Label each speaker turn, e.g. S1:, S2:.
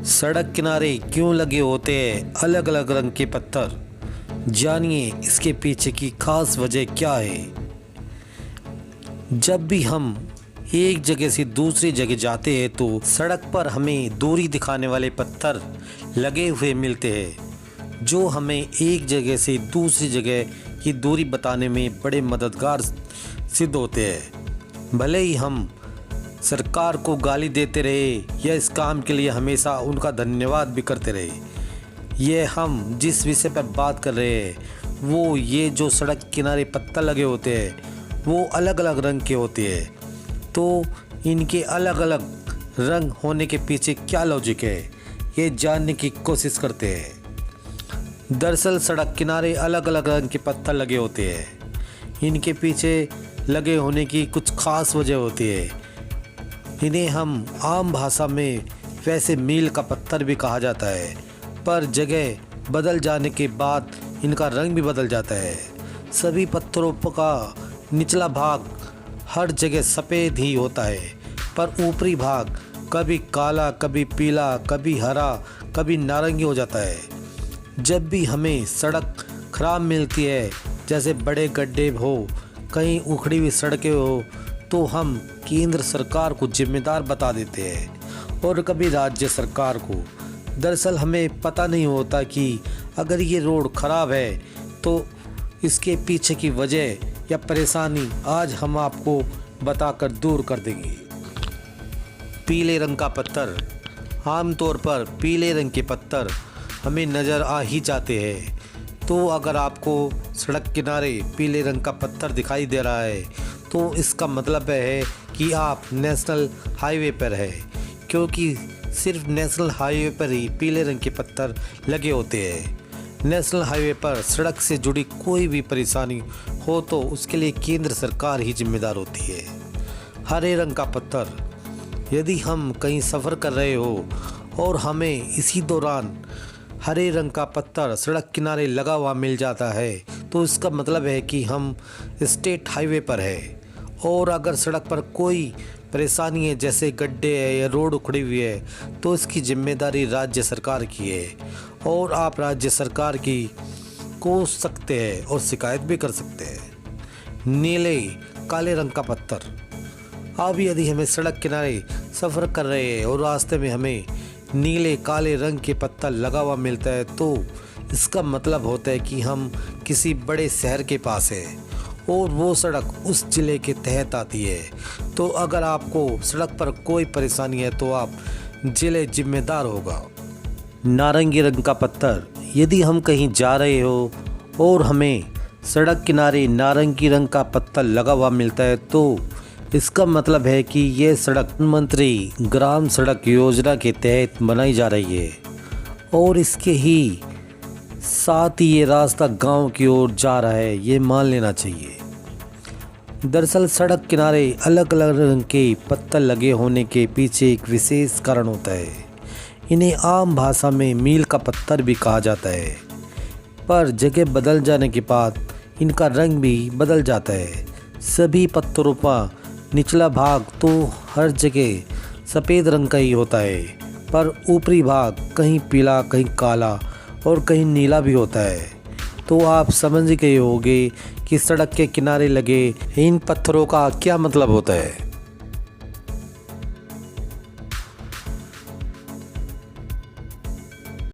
S1: सड़क किनारे क्यों लगे होते हैं अलग अलग रंग के पत्थर? जानिए इसके पीछे की खास वजह क्या है। जब भी हम एक जगह से दूसरी जगह जाते हैं तो सड़क पर हमें दूरी दिखाने वाले पत्थर लगे हुए मिलते हैं, जो हमें एक जगह से दूसरी जगह की दूरी बताने में बड़े मददगार सिद्ध होते हैं। भले ही हम सरकार को गाली देते रहे या इस काम के लिए हमेशा उनका धन्यवाद भी करते रहे, ये हम जिस विषय पर बात कर रहे हैं वो ये जो सड़क किनारे पत्थर लगे होते हैं वो अलग अलग रंग के होते हैं। तो इनके अलग अलग रंग होने के पीछे क्या लॉजिक है, ये जानने की कोशिश करते हैं। दरअसल सड़क किनारे अलग अलग रंग के पत्थर लगे होते हैं। इनके पीछे लगे होने की कुछ खास वजह होती है। इन्हें हम आम भाषा में वैसे मील का पत्थर भी कहा जाता है, पर जगह बदल जाने के बाद इनका रंग भी बदल जाता है। सभी पत्थरों का निचला भाग हर जगह सफ़ेद ही होता है, पर ऊपरी भाग कभी काला, कभी पीला, कभी हरा, कभी नारंगी हो जाता है। जब भी हमें सड़क खराब मिलती है, जैसे बड़े गड्ढे हो, कहीं उखड़ी हुई सड़कें हो, तो हम केंद्र सरकार को जिम्मेदार बता देते हैं और कभी राज्य सरकार को। दरअसल हमें पता नहीं होता कि अगर ये रोड ख़राब है तो इसके पीछे की वजह या परेशानी आज हम आपको बताकर दूर कर देंगे। पीले रंग का पत्थर। आमतौर पर पीले रंग के पत्थर हमें नज़र आ ही जाते हैं। तो अगर आपको सड़क किनारे पीले रंग का पत्थर दिखाई दे रहा है तो इसका मतलब है कि आप नेशनल हाईवे पर है, क्योंकि सिर्फ नेशनल हाईवे पर ही पीले रंग के पत्थर लगे होते हैं। नेशनल हाईवे पर सड़क से जुड़ी कोई भी परेशानी हो तो उसके लिए केंद्र सरकार ही जिम्मेदार होती है। हरे रंग का पत्थर। यदि हम कहीं सफ़र कर रहे हो और हमें इसी दौरान हरे रंग का पत्थर सड़क किनारे लगा हुआ मिल जाता है तो इसका मतलब है कि हम स्टेट हाईवे पर है। और अगर सड़क पर कोई परेशानी है, जैसे गड्ढे है या रोड उखड़ी हुई है, तो इसकी जिम्मेदारी राज्य सरकार की है और आप राज्य सरकार की कोस सकते हैं और शिकायत भी कर सकते हैं। नीले काले रंग का पत्थर। अब यदि हमें सड़क किनारे सफ़र कर रहे हैं और रास्ते में हमें नीले काले रंग के पत्थर लगा हुआ मिलता है तो इसका मतलब होता है कि हम किसी बड़े शहर के पास हैं और वो सड़क उस ज़िले के तहत आती है। तो अगर आपको सड़क पर कोई परेशानी है तो आप ज़िले जिम्मेदार होगा। नारंगी रंग का पत्थर। यदि हम कहीं जा रहे हो और हमें सड़क किनारे नारंगी रंग का पत्थर लगा हुआ मिलता है तो इसका मतलब है कि ये सड़क प्रधानमंत्री ग्राम सड़क योजना के तहत बनाई जा रही है और इसके ही साथ ही ये रास्ता गांव की ओर जा रहा है, ये मान लेना चाहिए। दरअसल सड़क किनारे अलग अलग रंग के पत्थर लगे होने के पीछे एक विशेष कारण होता है। इन्हें आम भाषा में मील का पत्थर भी कहा जाता है, पर जगह बदल जाने के बाद इनका रंग भी बदल जाता है। सभी पत्थरों का निचला भाग तो हर जगह सफ़ेद रंग का ही होता है, पर ऊपरी भाग कहीं पीला, कहीं काला और कहीं नीला भी होता है। तो आप समझ गए होंगे कि सड़क के किनारे लगे इन पत्थरों का क्या मतलब होता है।